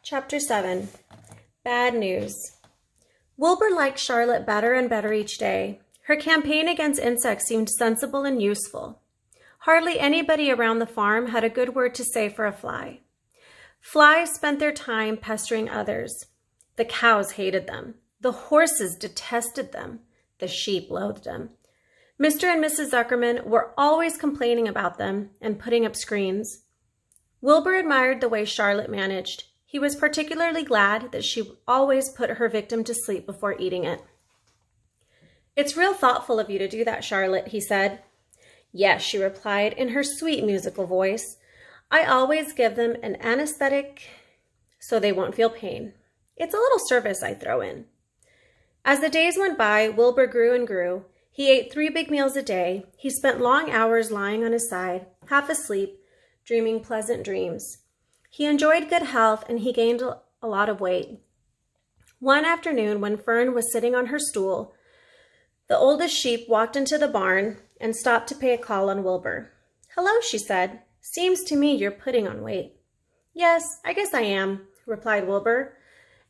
Chapter 7. Bad News. Wilbur liked Charlotte better and better each day. Her campaign against insects seemed sensible and useful. Hardly anybody around the farm had a good word to say for a fly. Flies spent their time pestering others. The cows hated them. The horses detested them. The sheep loathed them. Mr. and Mrs. Zuckerman were always complaining about them and putting up screens. Wilbur admired the way Charlotte managed. He was particularly glad that she always put her victim to sleep before eating it. "It's real thoughtful of you to do that, Charlotte," he said. "Yes," she replied in her sweet musical voice. "I always give them an anesthetic so they won't feel pain. It's a little service I throw in." As the days went by, Wilbur grew and grew. He ate 3 big meals a day. He spent long hours lying on his side, half asleep, dreaming pleasant dreams. He enjoyed good health, and he gained a lot of weight. One afternoon, when Fern was sitting on her stool, the oldest sheep walked into the barn and stopped to pay a call on Wilbur. "Hello," she said. "Seems to me you're putting on weight." "Yes, I guess I am," replied Wilbur.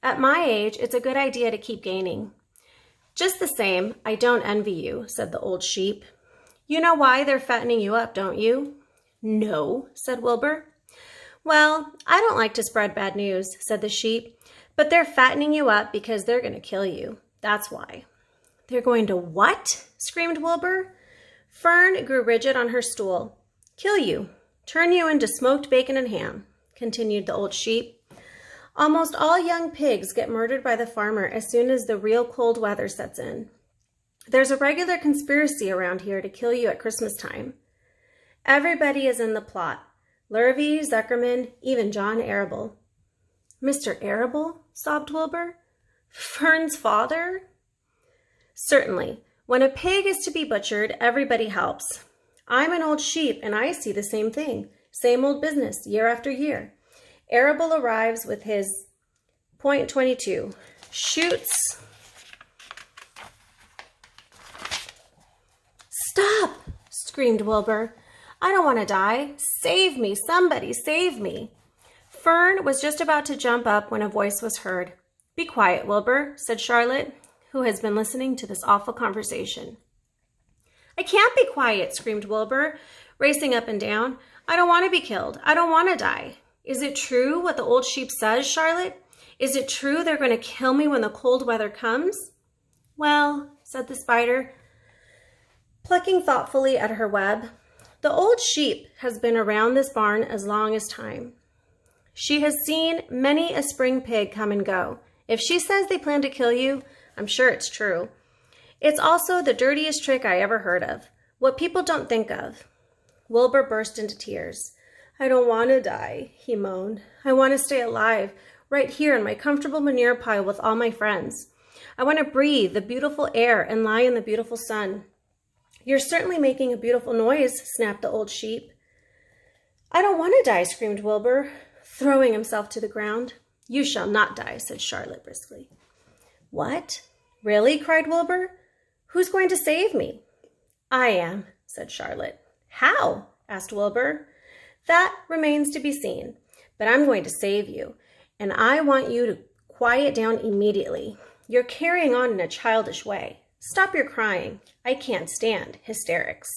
"At my age, it's a good idea to keep gaining." "Just the same, I don't envy you," said the old sheep. "You know why they're fattening you up, don't you?" "No," said Wilbur. "Well, I don't like to spread bad news," said the sheep, "but they're fattening you up because they're going to kill you. That's why." "They're going to what?" screamed Wilbur. Fern grew rigid on her stool. "Kill you. Turn you into smoked bacon and ham," continued the old sheep. "Almost all young pigs get murdered by the farmer as soon as the real cold weather sets in. There's a regular conspiracy around here to kill you at Christmas time. Everybody is in the plot. Lurvy, Zuckerman, even John Arable." "Mr. Arable?" sobbed Wilbur. "Fern's father?" "Certainly. When a pig is to be butchered, everybody helps. I'm an old sheep, and I see the same thing. Same old business, year after year. Arable arrives with his .22, shoots. "Stop!" screamed Wilbur. "I don't want to die. Save me, somebody, save me." Fern was just about to jump up when a voice was heard. "Be quiet, Wilbur," said Charlotte, who has been listening to this awful conversation. "I can't be quiet," screamed Wilbur, racing up and down. "I don't want to be killed. I don't want to die. Is it true what the old sheep says, Charlotte? Is it true they're going to kill me when the cold weather comes?" "Well," said the spider, plucking thoughtfully at her web, "the old sheep has been around this barn as long as time. She has seen many a spring pig come and go. If she says they plan to kill you, I'm sure it's true. It's also the dirtiest trick I ever heard of. What people don't think of." Wilbur burst into tears. "I don't want to die," he moaned. "I want to stay alive, right here in my comfortable manure pile with all my friends. I want to breathe the beautiful air and lie in the beautiful sun." "You're certainly making a beautiful noise," snapped the old sheep. "I don't want to die," screamed Wilbur, throwing himself to the ground. "You shall not die," said Charlotte briskly. "What? Really?" cried Wilbur. "Who's going to save me?" "I am," said Charlotte. "How?" asked Wilbur. "That remains to be seen, but I'm going to save you, and I want you to quiet down immediately. You're carrying on in a childish way. Stop your crying. I can't stand hysterics."